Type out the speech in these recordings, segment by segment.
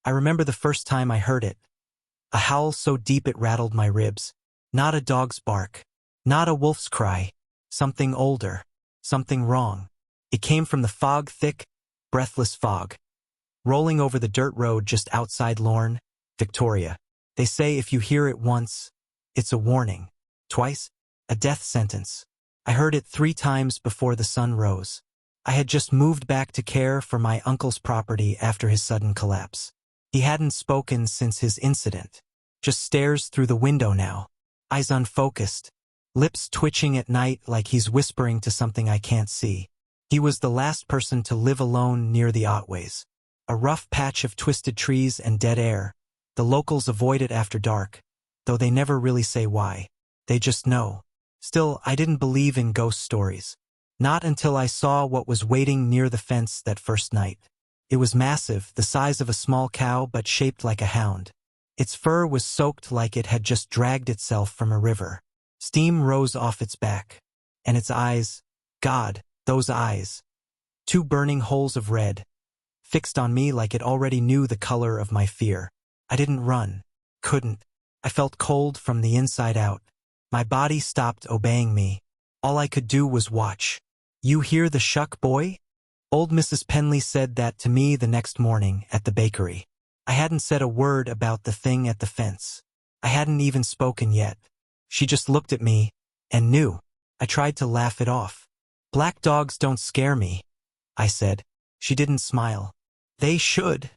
I remember the first time I heard it. A howl so deep it rattled my ribs. Not a dog's bark. Not a wolf's cry. Something older. Something wrong. It came from the fog, thick, breathless fog, rolling over the dirt road just outside Lorne, Victoria. They say if you hear it once, it's a warning. Twice, a death sentence. I heard it 3 times before the sun rose. I had just moved back to care for my uncle's property after his sudden collapse. He hadn't spoken since his incident. Just stares through the window now, eyes unfocused, lips twitching at night like he's whispering to something I can't see. He was the last person to live alone near the Otways. A rough patch of twisted trees and dead air. The locals avoid it after dark, though they never really say why. They just know. Still, I didn't believe in ghost stories. Not until I saw what was waiting near the fence that first night. It was massive, the size of a small cow but shaped like a hound. Its fur was soaked like it had just dragged itself from a river. Steam rose off its back. And its eyes, God, those eyes. 2 burning holes of red, fixed on me like it already knew the color of my fear. I didn't run. Couldn't. I felt cold from the inside out. My body stopped obeying me. All I could do was watch. You hear the shuck, boy? Old Mrs. Penley said that to me the next morning at the bakery. I hadn't said a word about the thing at the fence. I hadn't even spoken yet. She just looked at me and knew. I tried to laugh it off. Black dogs don't scare me, I said. She didn't smile. They should,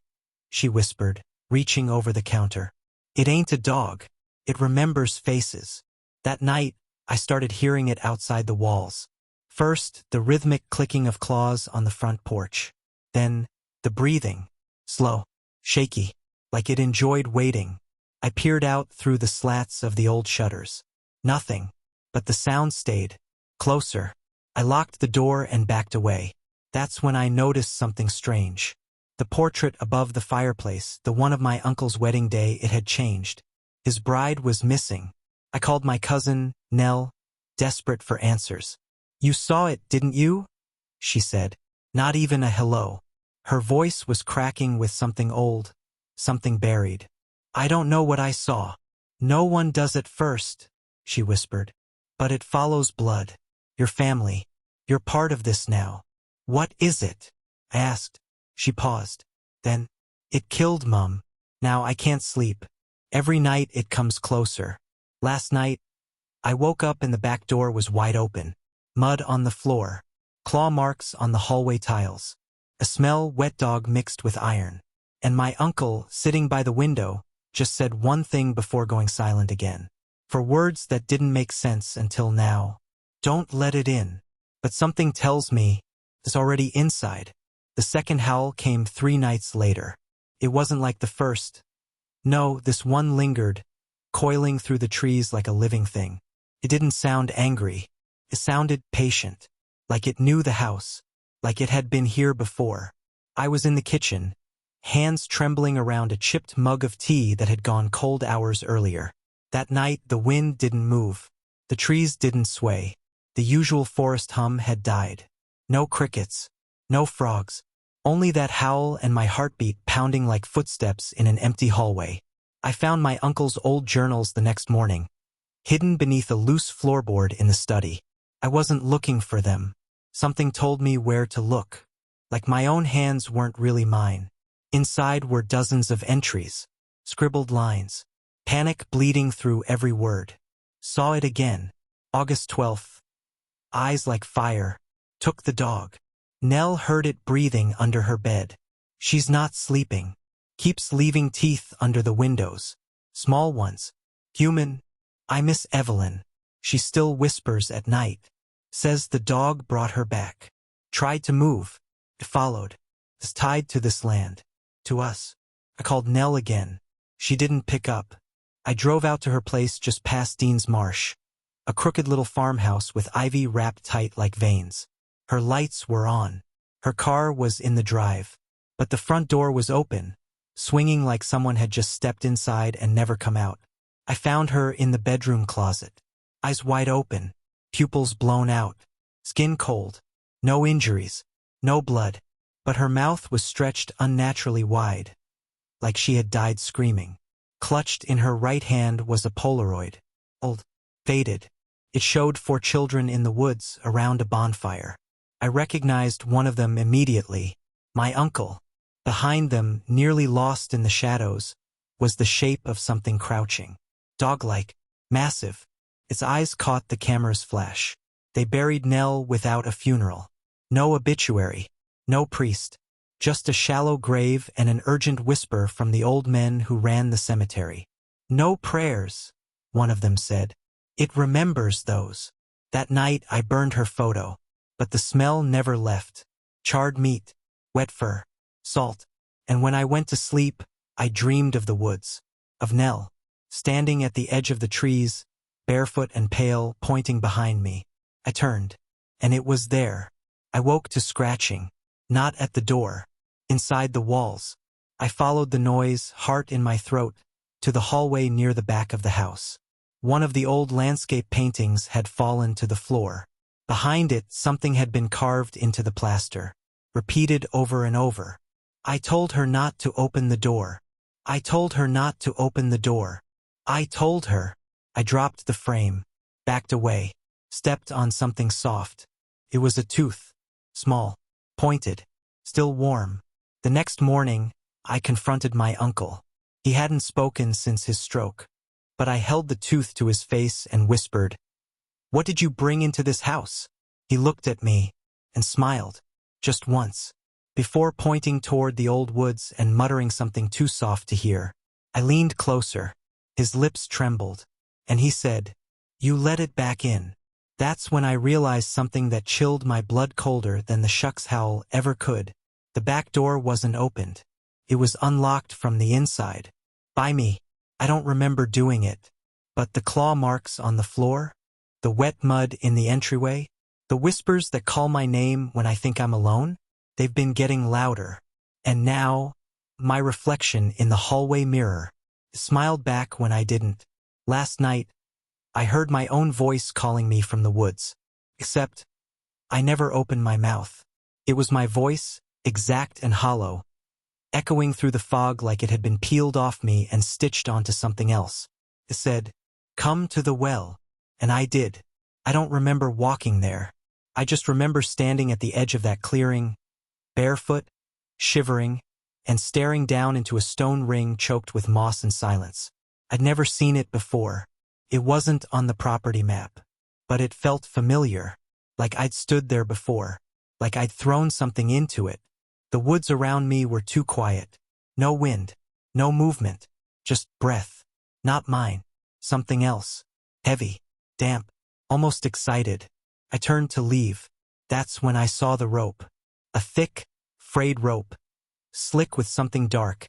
she whispered, reaching over the counter. It ain't a dog. It remembers faces. That night, I started hearing it outside the walls. First, the rhythmic clicking of claws on the front porch. Then, the breathing. Slow, shaky, like it enjoyed waiting. I peered out through the slats of the old shutters. Nothing, but the sound stayed. Closer. I locked the door and backed away. That's when I noticed something strange. The portrait above the fireplace, the one of my uncle's wedding day, it had changed. His bride was missing. I called my cousin, Nell, desperate for answers. You saw it, didn't you? She said. Not even a hello. Her voice was cracking with something old, something buried. I don't know what I saw. No one does at first, she whispered. But it follows blood. Your family. You're part of this now. What is it? I asked. She paused. Then, it killed Mum. Now I can't sleep. Every night it comes closer. Last night, I woke up and the back door was wide open. Mud on the floor. Claw marks on the hallway tiles. A smell wet dog mixed with iron. And my uncle, sitting by the window, just said one thing before going silent again. For words that didn't make sense until now. Don't let it in. But something tells me it's already inside. The second howl came 3 nights later. It wasn't like the first. No, this one lingered, coiling through the trees like a living thing. It didn't sound angry. It sounded patient, like it knew the house, like it had been here before. I was in the kitchen, hands trembling around a chipped mug of tea that had gone cold hours earlier. That night, the wind didn't move. The trees didn't sway. The usual forest hum had died. No crickets, no frogs, only that howl and my heartbeat pounding like footsteps in an empty hallway. I found my uncle's old journals the next morning, hidden beneath a loose floorboard in the study. I wasn't looking for them. Something told me where to look. Like my own hands weren't really mine. Inside were dozens of entries, scribbled lines, panic bleeding through every word. Saw it again. August 12th. Eyes like fire. Took the dog. Nell heard it breathing under her bed. She's not sleeping. Keeps leaving teeth under the windows. Small ones. Human. I miss Evelyn. She still whispers at night. Says the dog brought her back. Tried to move. It followed. Is tied to this land. To us. I called Nell again. She didn't pick up. I drove out to her place just past Dean's Marsh. A crooked little farmhouse with ivy wrapped tight like veins. Her lights were on. Her car was in the drive. But the front door was open, swinging like someone had just stepped inside and never come out. I found her in the bedroom closet. Eyes wide open. Pupils blown out. Skin cold. No injuries. No blood. But her mouth was stretched unnaturally wide. like she had died screaming. Clutched in her right hand was a Polaroid. Old. Faded. It showed 4 children in the woods around a bonfire. I recognized one of them immediately. My uncle. Behind them, nearly lost in the shadows, was the shape of something crouching. Dog-like. Massive. Its eyes caught the camera's flash. They buried Nell without a funeral. No obituary. No priest. Just a shallow grave and an urgent whisper from the old men who ran the cemetery. No prayers, one of them said. It remembers those. That night I burned her photo, but the smell never left. Charred meat, wet fur, salt. And when I went to sleep, I dreamed of the woods, of Nell, standing at the edge of the trees, barefoot and pale, pointing behind me. I turned, and it was there. I woke to scratching, not at the door, inside the walls. I followed the noise, heart in my throat, to the hallway near the back of the house. One of the old landscape paintings had fallen to the floor. Behind it, something had been carved into the plaster, repeated over and over. I told her not to open the door. I told her not to open the door. I told her. I dropped the frame, backed away, stepped on something soft. It was a tooth. Small, pointed, still warm. The next morning, I confronted my uncle. He hadn't spoken since his stroke. But I held the tooth to his face and whispered, "What did you bring into this house?" He looked at me and smiled, just once, before pointing toward the old woods and muttering something too soft to hear. I leaned closer. His lips trembled, and he said, "You let it back in." That's when I realized something that chilled my blood colder than the Shuck's howl ever could. The back door wasn't opened. It was unlocked from the inside. By me. I don't remember doing it. But the claw marks on the floor, the wet mud in the entryway, the whispers that call my name when I think I'm alone, they've been getting louder. And now, my reflection in the hallway mirror smiled back when I didn't. Last night, I heard my own voice calling me from the woods. Except, I never opened my mouth. It was my voice, exact and hollow, echoing through the fog like it had been peeled off me and stitched onto something else. It said, "Come to the well." And I did. I don't remember walking there. I just remember standing at the edge of that clearing, barefoot, shivering, and staring down into a stone ring choked with moss and silence. I'd never seen it before. It wasn't on the property map. But it felt familiar, like I'd stood there before, like I'd thrown something into it. The woods around me were too quiet. No wind, no movement, just breath. Not mine, something else. Heavy, damp, almost excited. I turned to leave. That's when I saw the rope. A thick, frayed rope, slick with something dark,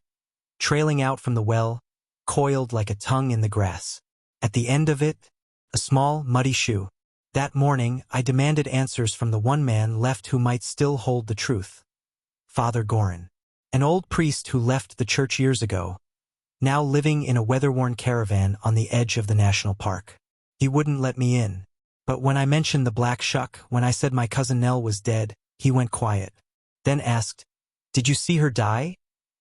trailing out from the well, coiled like a tongue in the grass. At the end of it, a small, muddy shoe. That morning, I demanded answers from the one man left who might still hold the truth. Father Gorin, an old priest who left the church years ago, now living in a weather-worn caravan on the edge of the national park. He wouldn't let me in. But when I mentioned the Black Shuck, when I said my cousin Nell was dead, he went quiet. Then asked, "Did you see her die?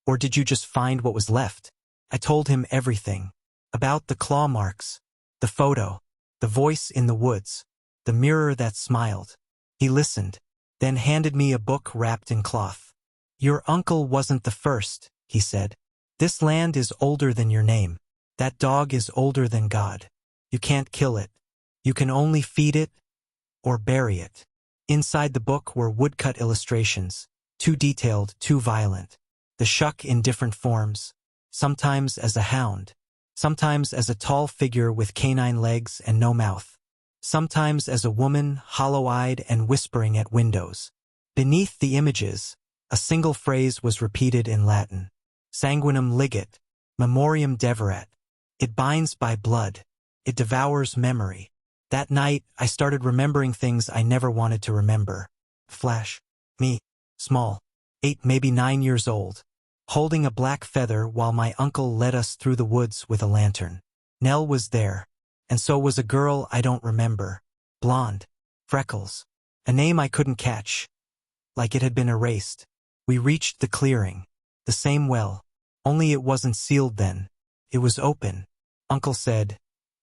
Or did you just find what was left?" I told him everything. About the claw marks, the photo, the voice in the woods, the mirror that smiled. He listened, then handed me a book wrapped in cloth. "Your uncle wasn't the first," he said. "This land is older than your name. That dog is older than God. You can't kill it. You can only feed it or bury it." Inside the book were woodcut illustrations, too detailed, too violent. The Shuck in different forms, sometimes as a hound, sometimes as a tall figure with canine legs and no mouth, sometimes as a woman, hollow-eyed and whispering at windows. Beneath the images, a single phrase was repeated in Latin. Sanguinem liget, memoriam devorat. It binds by blood. It devours memory. That night, I started remembering things I never wanted to remember. Flash. Me. Small. 8, maybe 9 years old. Holding a black feather while my uncle led us through the woods with a lantern. Nell was there. And so was a girl I don't remember. Blonde. Freckles. A name I couldn't catch. Like it had been erased. We reached the clearing. The same well. Only it wasn't sealed then. It was open. Uncle said,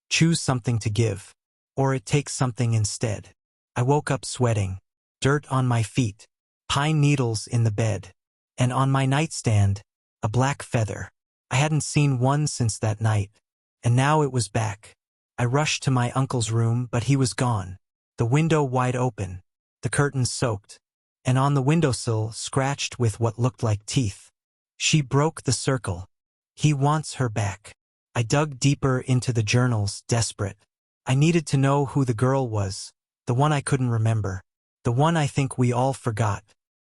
choose something to give, or it takes something instead. I woke up sweating, dirt on my feet, pine needles in the bed, and on my nightstand, a black feather. I hadn't seen one since that night, and now it was back. I rushed to my uncle's room, but he was gone. The window wide open, the curtains soaked, and on the windowsill scratched with what looked like teeth. She broke the circle. He wants her back. I dug deeper into the journals, desperate. I needed to know who the girl was, the one I couldn't remember, the one I think we all forgot.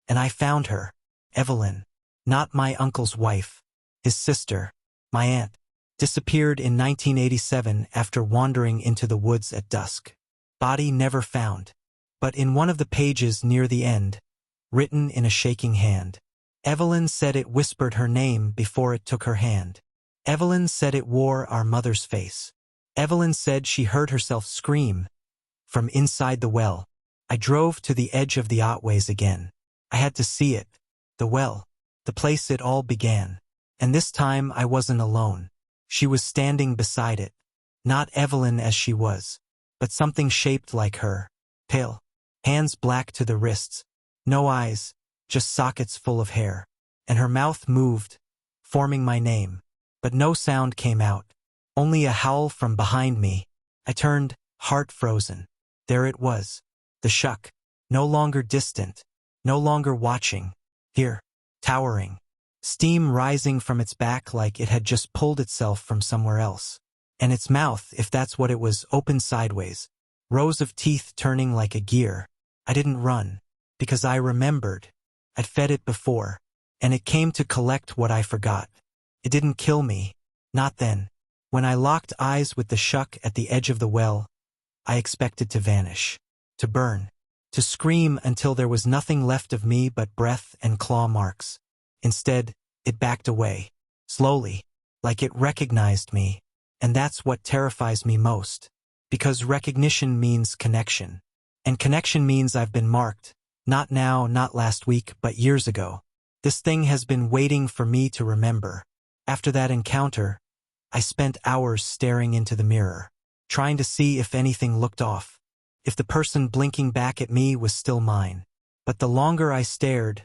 And I found her, Evelyn, not my uncle's wife, his sister, my aunt, disappeared in 1987 after wandering into the woods at dusk. Body never found. But in one of the pages near the end, written in a shaking hand, Evelyn said it whispered her name before it took her hand. Evelyn said it wore our mother's face. Evelyn said she heard herself scream from inside the well. I drove to the edge of the Otways again. I had to see it. The well. The place it all began. And this time I wasn't alone. She was standing beside it. Not Evelyn as she was, but something shaped like her. Pale. Hands black to the wrists. No eyes, just sockets full of hair. And her mouth moved, forming my name. But no sound came out. Only a howl from behind me. I turned, heart frozen. There it was. The Shuck. No longer distant. No longer watching. Here. Towering. Steam rising from its back like it had just pulled itself from somewhere else. And its mouth, if that's what it was, open sideways. Rows of teeth turning like a gear. I didn't run. Because I remembered. I'd fed it before. And it came to collect what I forgot. It didn't kill me. Not then. When I locked eyes with the Shuck at the edge of the well, I expected to vanish. To burn. To scream until there was nothing left of me but breath and claw marks. Instead, it backed away. Slowly. Like it recognized me. And that's what terrifies me most. Because recognition means connection. And connection means I've been marked. Not now, not last week, but years ago. This thing has been waiting for me to remember. After that encounter, I spent hours staring into the mirror, trying to see if anything looked off, if the person blinking back at me was still mine. But the longer I stared,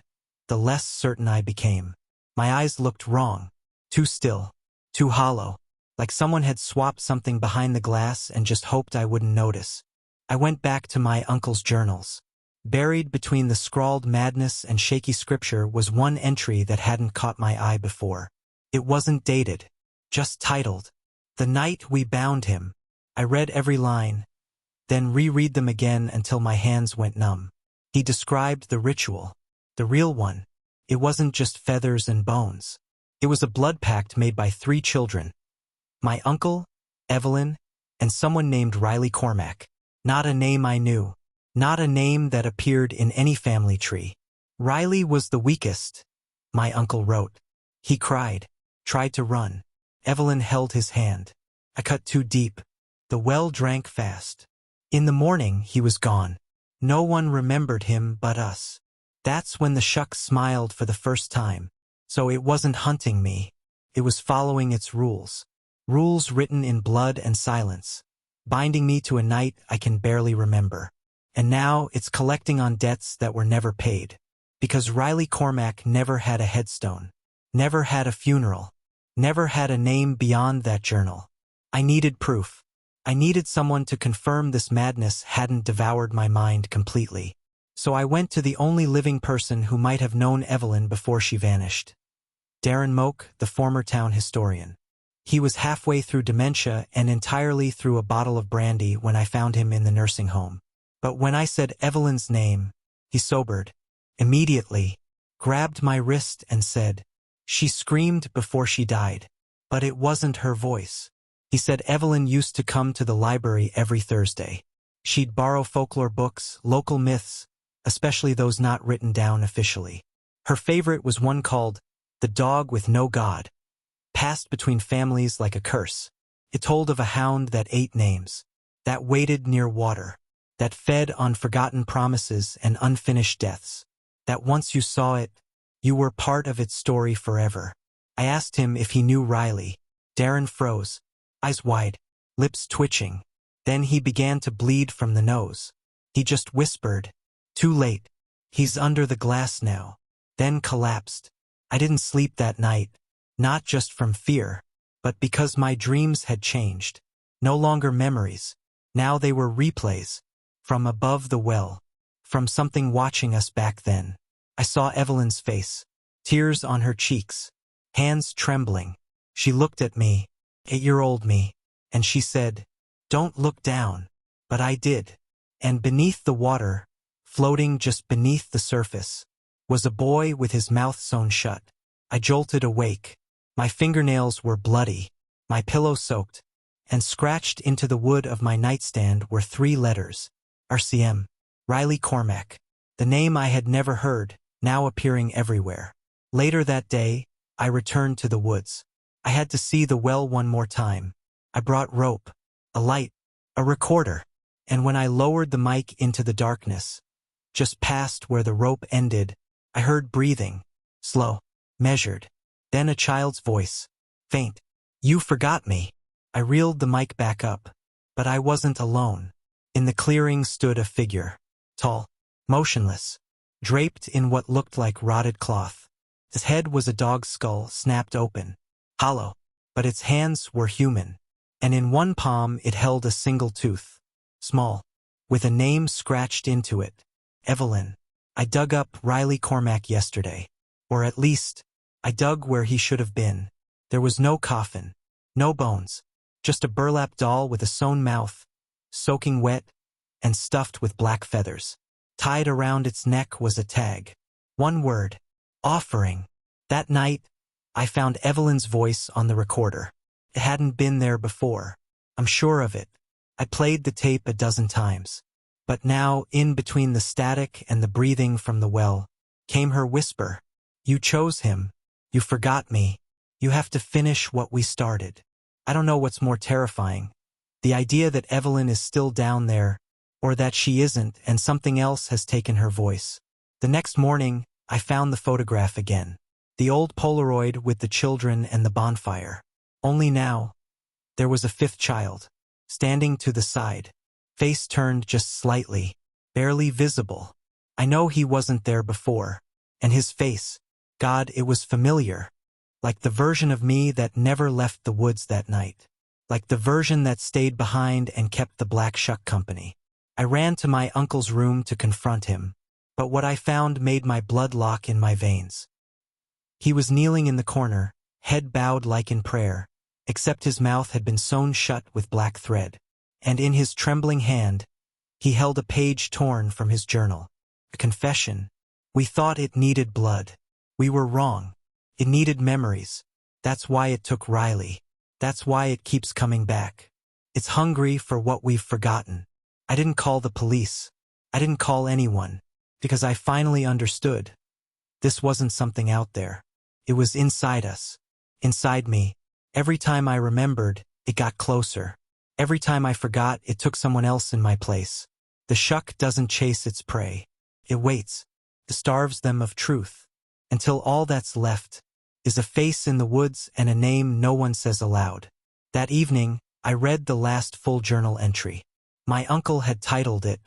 the less certain I became. My eyes looked wrong, too still, too hollow, like someone had swapped something behind the glass and just hoped I wouldn't notice. I went back to my uncle's journals. Buried between the scrawled madness and shaky scripture was one entry that hadn't caught my eye before. It wasn't dated, just titled, "The Night We Bound Him." I read every line, then reread them again until my hands went numb. He described the ritual, the real one. It wasn't just feathers and bones. It was a blood pact made by 3 children. My uncle, Evelyn, and someone named Riley Cormack. Not a name I knew. Not a name that appeared in any family tree. Riley was the weakest, my uncle wrote. He cried, tried to run. Evelyn held his hand. I cut too deep. The well drank fast. In the morning, he was gone. No one remembered him but us. That's when the Shuck smiled for the first time. So it wasn't hunting me. It was following its rules. Rules written in blood and silence. Binding me to a night I can barely remember. And now it's collecting on debts that were never paid. Because Riley Cormack never had a headstone. Never had a funeral. Never had a name beyond that journal. I needed proof. I needed someone to confirm this madness hadn't devoured my mind completely. So I went to the only living person who might have known Evelyn before she vanished. Darren Moak, the former town historian. He was halfway through dementia and entirely through a bottle of brandy when I found him in the nursing home. But when I said Evelyn's name, he sobered. Immediately, grabbed my wrist and said, "She screamed before she died." But it wasn't her voice. He said Evelyn used to come to the library every Thursday. She'd borrow folklore books, local myths, especially those not written down officially. Her favorite was one called The Dog with No God, passed between families like a curse. It told of a hound that ate names, that waited near water, that fed on forgotten promises and unfinished deaths, that once you saw it, you were part of its story forever. I asked him if he knew Riley. Darren froze, eyes wide, lips twitching. Then he began to bleed from the nose. He just whispered, "Too late. He's under the glass now." Then collapsed. I didn't sleep that night, not just from fear, but because my dreams had changed. No longer memories. Now they were replays. From above the well. From something watching us back then. I saw Evelyn's face. Tears on her cheeks. Hands trembling. She looked at me, 8-year-old me, and she said, "Don't look down." But I did. And beneath the water, floating just beneath the surface, was a boy with his mouth sewn shut. I jolted awake. My fingernails were bloody, my pillow soaked, and scratched into the wood of my nightstand were 3 letters. RCM. Riley Cormack. The name I had never heard, now appearing everywhere. Later that day, I returned to the woods. I had to see the well one more time. I brought rope, a light, a recorder, and when I lowered the mic into the darkness, just past where the rope ended, I heard breathing, slow, measured, then a child's voice, faint. "You forgot me." I reeled the mic back up, but I wasn't alone. In the clearing stood a figure, tall, motionless, draped in what looked like rotted cloth. His head was a dog's skull snapped open, hollow, but its hands were human, and in one palm it held a single tooth, small, with a name scratched into it, Evelyn. I dug up Riley Cormack yesterday, or at least, I dug where he should have been. There was no coffin, no bones, just a burlap doll with a sewn mouth, soaking wet, and stuffed with black feathers. Tied around its neck was a tag. One word, offering. That night, I found Evelyn's voice on the recorder. It hadn't been there before. I'm sure of it. I played the tape a dozen times. But now, in between the static and the breathing from the well, came her whisper. "You chose him. You forgot me. You have to finish what we started." I don't know what's more terrifying. The idea that Evelyn is still down there, or that she isn't and something else has taken her voice. The next morning, I found the photograph again. The old Polaroid with the children and the bonfire. Only now, there was a 5th child, standing to the side, face turned just slightly, barely visible. I know he wasn't there before. And his face, God, it was familiar. Like the version of me that never left the woods that night. Like the version that stayed behind and kept the Black Shuck company. I ran to my uncle's room to confront him, but what I found made my blood lock in my veins. He was kneeling in the corner, head bowed like in prayer, except his mouth had been sewn shut with black thread, and in his trembling hand, he held a page torn from his journal. A confession. We thought it needed blood. We were wrong. It needed memories. That's why it took Riley. That's why it keeps coming back. It's hungry for what we've forgotten. I didn't call the police. I didn't call anyone. Because I finally understood. This wasn't something out there. It was inside us. Inside me. Every time I remembered, it got closer. Every time I forgot, it took someone else in my place. The shuck doesn't chase its prey. It waits. It starves them of truth. Until all that's left is a face in the woods and a name no one says aloud. That evening, I read the last full journal entry. My uncle had titled it,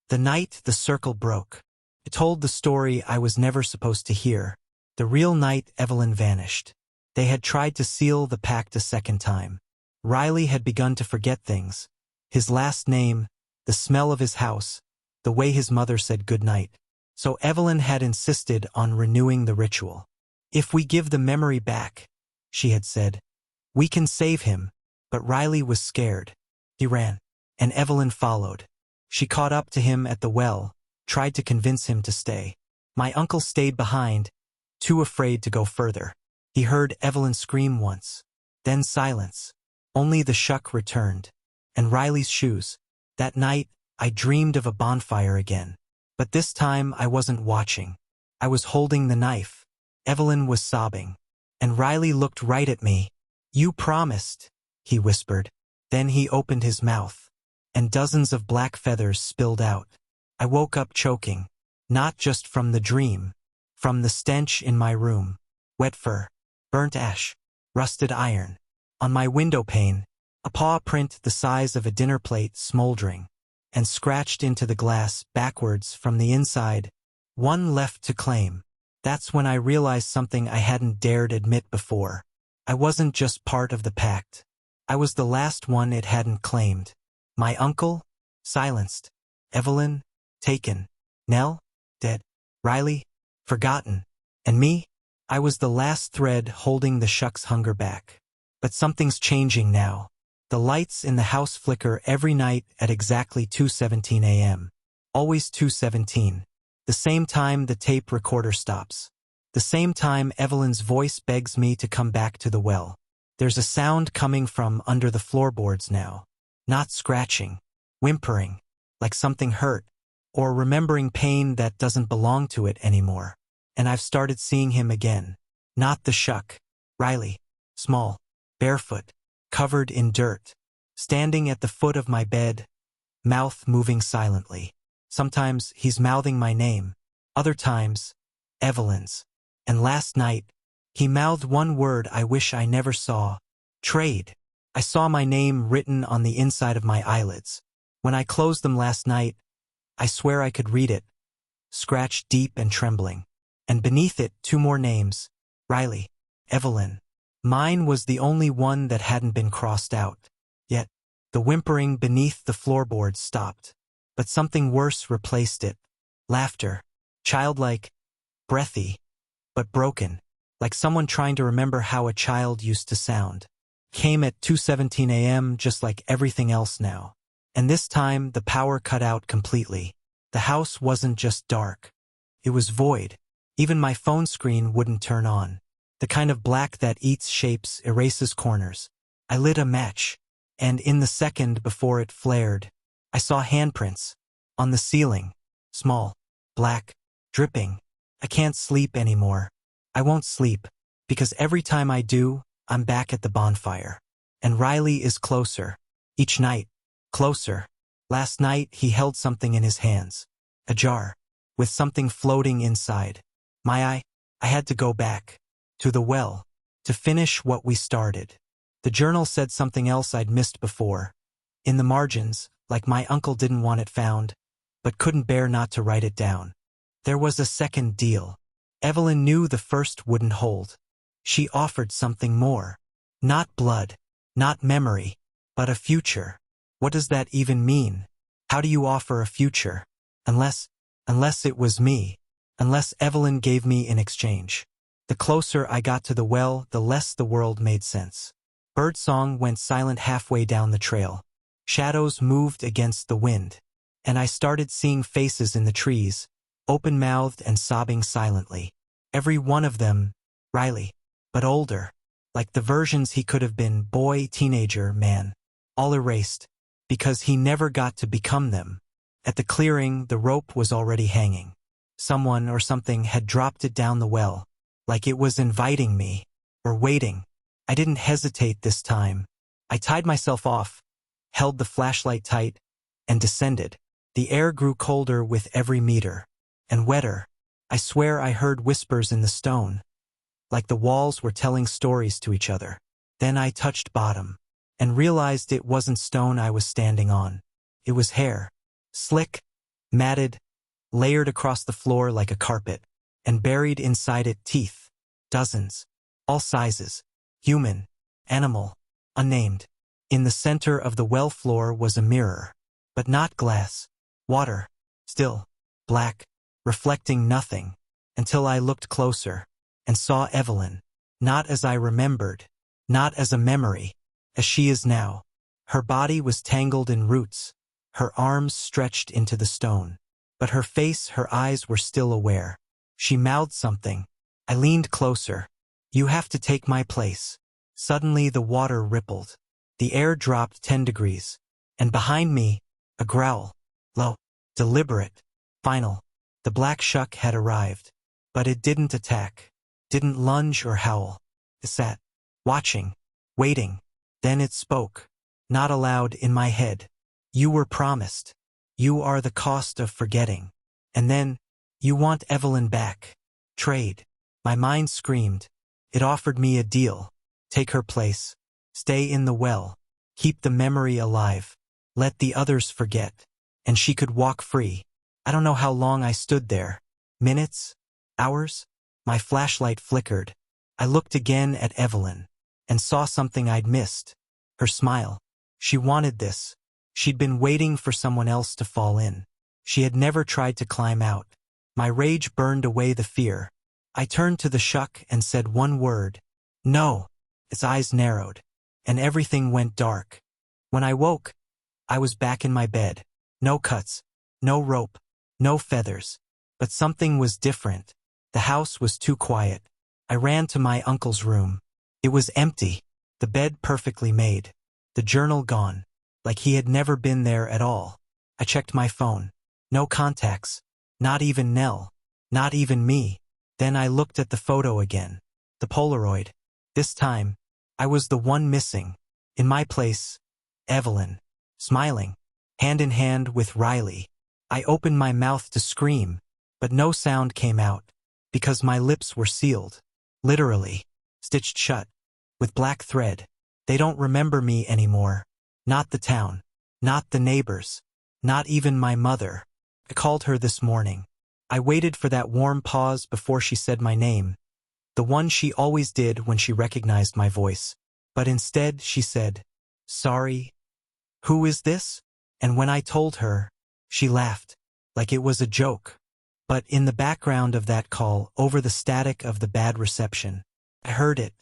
"The Night the Circle Broke." It told the story I was never supposed to hear. The real night Evelyn vanished. They had tried to seal the pact a second time. Riley had begun to forget things. His last name, the smell of his house, the way his mother said goodnight. So Evelyn had insisted on renewing the ritual. "If we give the memory back," she had said, "we can save him." But Riley was scared. He ran, and Evelyn followed. She caught up to him at the well, tried to convince him to stay. My uncle stayed behind, too afraid to go further. He heard Evelyn scream once. Then silence. Only the shuck returned. And Riley's shoes. That night, I dreamed of a bonfire again. But this time I wasn't watching. I was holding the knife. Evelyn was sobbing. And Riley looked right at me. "You promised," he whispered. Then he opened his mouth. And dozens of black feathers spilled out. I woke up choking. Not just from the dream. From the stench in my room. Wet fur. burnt ash, rusted iron. On my window pane, a paw print the size of a dinner plate smoldering, and scratched into the glass backwards from the inside. One left to claim. That's when I realized something I hadn't dared admit before. I wasn't just part of the pact. I was the last one it hadn't claimed. My uncle? Silenced. Evelyn? Taken. Nell? Dead. Riley? Forgotten. And me? I was the last thread holding the Shuck's hunger back. But something's changing now. The lights in the house flicker every night at exactly 2:17 a.m. Always 2:17. The same time the tape recorder stops. The same time Evelyn's voice begs me to come back to the well. There's a sound coming from under the floorboards now. Not scratching. Whimpering. Like something hurt. Or remembering pain that doesn't belong to it anymore. And I've started seeing him again. Not the Shuck. Riley. Small. Barefoot. Covered in dirt. Standing at the foot of my bed. Mouth moving silently. Sometimes he's mouthing my name. Other times, Evelyn's. And last night, he mouthed one word I wish I never saw. Trade. I saw my name written on the inside of my eyelids. When I closed them last night, I swear I could read it. Scratched deep and trembling. And beneath it, 2 more names. Riley. Evelyn. Mine was the only one that hadn't been crossed out. Yet, the whimpering beneath the floorboards stopped. But something worse replaced it. Laughter. Childlike. Breathy. But broken. Like someone trying to remember how a child used to sound. Came at 2:17 a.m. just like everything else now. And this time, the power cut out completely. The house wasn't just dark. It was void. Even my phone screen wouldn't turn on. The kind of black that eats shapes, erases corners. I lit a match. And in the second before it flared, I saw handprints. On the ceiling. Small. Black. Dripping. I can't sleep anymore. I won't sleep. Because every time I do, I'm back at the bonfire. And Riley is closer. Each night. Closer. Last night he held something in his hands. A jar. With something floating inside. I had to go back. To the well. To finish what we started. The journal said something else I'd missed before. In the margins, like my uncle didn't want it found, but couldn't bear not to write it down. There was a second deal. Evelyn knew the first wouldn't hold. She offered something more. Not blood. Not memory. But a future. What does that even mean? How do you offer a future? Unless it was me. Unless Evelyn gave me in exchange. The closer I got to the well, the less the world made sense. Birdsong went silent halfway down the trail. Shadows moved against the wind. And I started seeing faces in the trees, open-mouthed and sobbing silently. Every one of them, Riley, but older. Like the versions he could have been, boy, teenager, man. All erased. Because he never got to become them. At the clearing, the rope was already hanging. Someone or something had dropped it down the well. Like it was inviting me. Or waiting. I didn't hesitate this time. I tied myself off, held the flashlight tight, and descended. The air grew colder with every meter. And wetter. I swear I heard whispers in the stone. Like the walls were telling stories to each other. Then I touched bottom. And realized it wasn't stone I was standing on. It was hair. Slick, matted, layered across the floor like a carpet. And buried inside it teeth. Dozens. All sizes. Human. Animal. Unnamed. In the center of the well floor was a mirror. But not glass. Water. Still. Black. Reflecting nothing. Until I looked closer. And saw Evelyn. Not as I remembered. Not as a memory. As she is now. Her body was tangled in roots. Her arms stretched into the stone. But her face, her eyes were still aware. She mouthed something. I leaned closer. You have to take my place. Suddenly the water rippled. The air dropped 10 degrees. And behind me, a growl. Low. Deliberate. Final. The Black Shuck had arrived. But it didn't attack. Didn't lunge or howl. It sat. Watching. Waiting. Then it spoke. Not aloud in my head. You were promised. You are the cost of forgetting. And then, you want Evelyn back. Trade. My mind screamed. It offered me a deal. Take her place. Stay in the well. Keep the memory alive. Let the others forget. And she could walk free. I don't know how long I stood there. Minutes? Hours? My flashlight flickered. I looked again at Evelyn and saw something I'd missed. Her smile. She wanted this. She'd been waiting for someone else to fall in. She had never tried to climb out. My rage burned away the fear. I turned to the Shuck and said one word. No. Its eyes narrowed, and everything went dark. When I woke, I was back in my bed. No cuts, no rope, no feathers. But something was different. The house was too quiet. I ran to my uncle's room. It was empty. The bed perfectly made. The journal gone. Like he had never been there at all. I checked my phone. No contacts. Not even Nell. Not even me. Then I looked at the photo again. The Polaroid. This time, I was the one missing. In my place, Evelyn. Smiling. Hand in hand with Riley. I opened my mouth to scream, but no sound came out. Because my lips were sealed. Literally. Stitched shut. With black thread. They don't remember me anymore. Not the town. Not the neighbors. Not even my mother. I called her this morning. I waited for that warm pause before she said my name. The one she always did when she recognized my voice. But instead she said, "Sorry. Who is this?" And when I told her, she laughed. Like it was a joke. But in the background of that call, over the static of the bad reception, I heard it.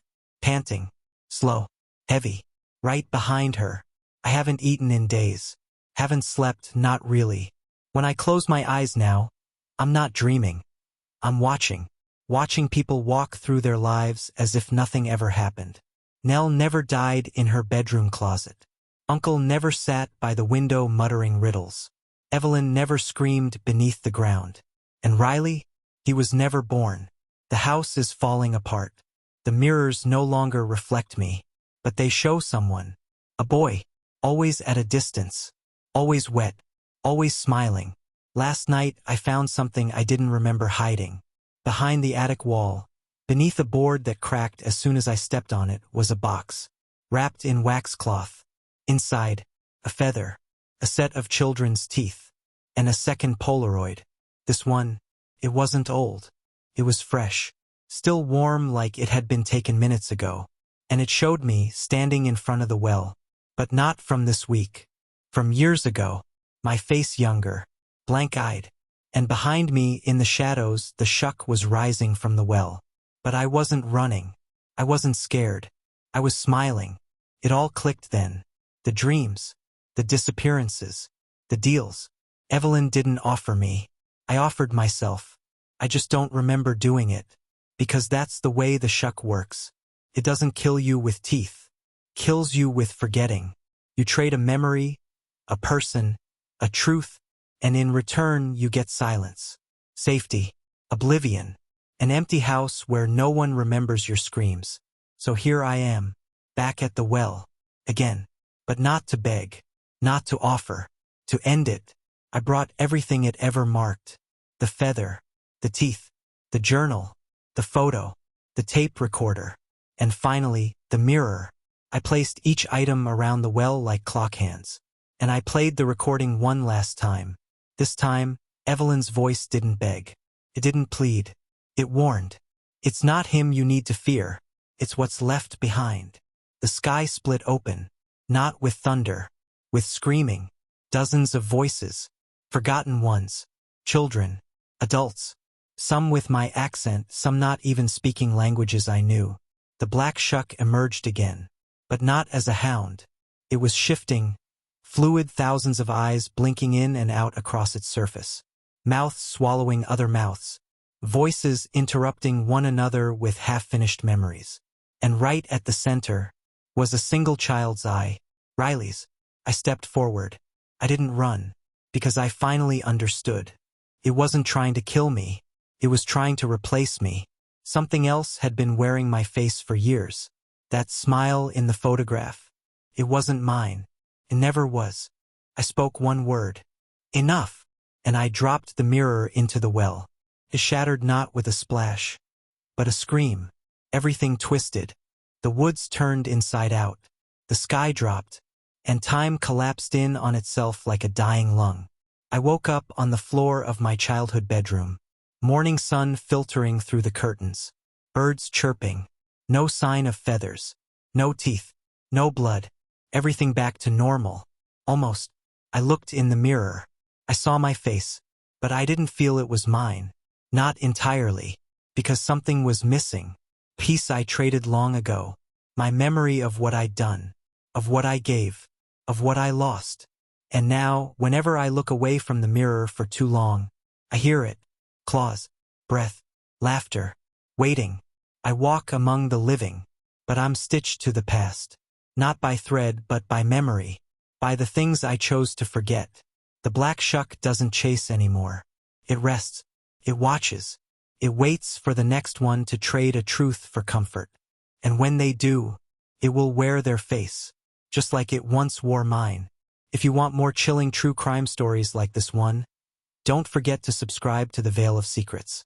Panting. Slow. Heavy. Right behind her. I haven't eaten in days. Haven't slept, not really. When I close my eyes now, I'm not dreaming. I'm watching. Watching people walk through their lives as if nothing ever happened. Nell never died in her bedroom closet. Uncle never sat by the window muttering riddles. Evelyn never screamed beneath the ground. And Riley? He was never born. The house is falling apart. The mirrors no longer reflect me. But they show someone. A boy. Always at a distance. Always wet. Always smiling. Last night I found something I didn't remember hiding. Behind the attic wall, beneath a board that cracked as soon as I stepped on it, was a box. Wrapped in wax cloth. Inside, a feather. A set of children's teeth. And a second Polaroid. This one, it wasn't old. It was fresh. Still warm like it had been taken minutes ago. And it showed me standing in front of the well. But not from this week. From years ago. My face younger. Blank-eyed. And behind me, in the shadows, the Shuck was rising from the well. But I wasn't running. I wasn't scared. I was smiling. It all clicked then. The dreams. The disappearances. The deals. Evelyn didn't offer me. I offered myself. I just don't remember doing it. Because that's the way the Shuck works. It doesn't kill you with teeth. Kills you with forgetting. You trade a memory, a person, a truth, and in return you get silence, safety, oblivion, an empty house where no one remembers your screams. So here I am, back at the well, again, but not to beg, not to offer, to end it. I brought everything it ever marked, the feather, the teeth, the journal, the photo, the tape recorder, and finally, the mirror. I placed each item around the well like clock hands, and I played the recording one last time. This time, Evelyn's voice didn't beg. It didn't plead. It warned. It's not him you need to fear. It's what's left behind. The sky split open. Not with thunder. With screaming. Dozens of voices. Forgotten ones. Children. Adults. Some with my accent, some not even speaking languages I knew. The Black Shuck emerged again. But not as a hound. It was shifting. Fluid, thousands of eyes blinking in and out across its surface. Mouths swallowing other mouths. Voices interrupting one another with half-finished memories. And right at the center was a single child's eye, Riley's. I stepped forward. I didn't run, because I finally understood. It wasn't trying to kill me. It was trying to replace me. Something else had been wearing my face for years. That smile in the photograph. It wasn't mine. It never was. I spoke one word. Enough. And I dropped the mirror into the well. It shattered not with a splash, but a scream. Everything twisted. The woods turned inside out. The sky dropped. And time collapsed in on itself like a dying lung. I woke up on the floor of my childhood bedroom. Morning sun filtering through the curtains. Birds chirping. No sign of feathers. No teeth. No blood. Everything back to normal. Almost. I looked in the mirror. I saw my face. But I didn't feel it was mine. Not entirely. Because something was missing. Peace I traded long ago. My memory of what I'd done. Of what I gave. Of what I lost. And now, whenever I look away from the mirror for too long, I hear it. Claws. Breath. Laughter. Waiting. I walk among the living. But I'm stitched to the past. Not by thread but by memory. By the things I chose to forget. The Black Shuck doesn't chase anymore. It rests. It watches. It waits for the next one to trade a truth for comfort. And when they do, it will wear their face. Just like it once wore mine. If you want more chilling true crime stories like this one, don't forget to subscribe to the Veil of Secrets.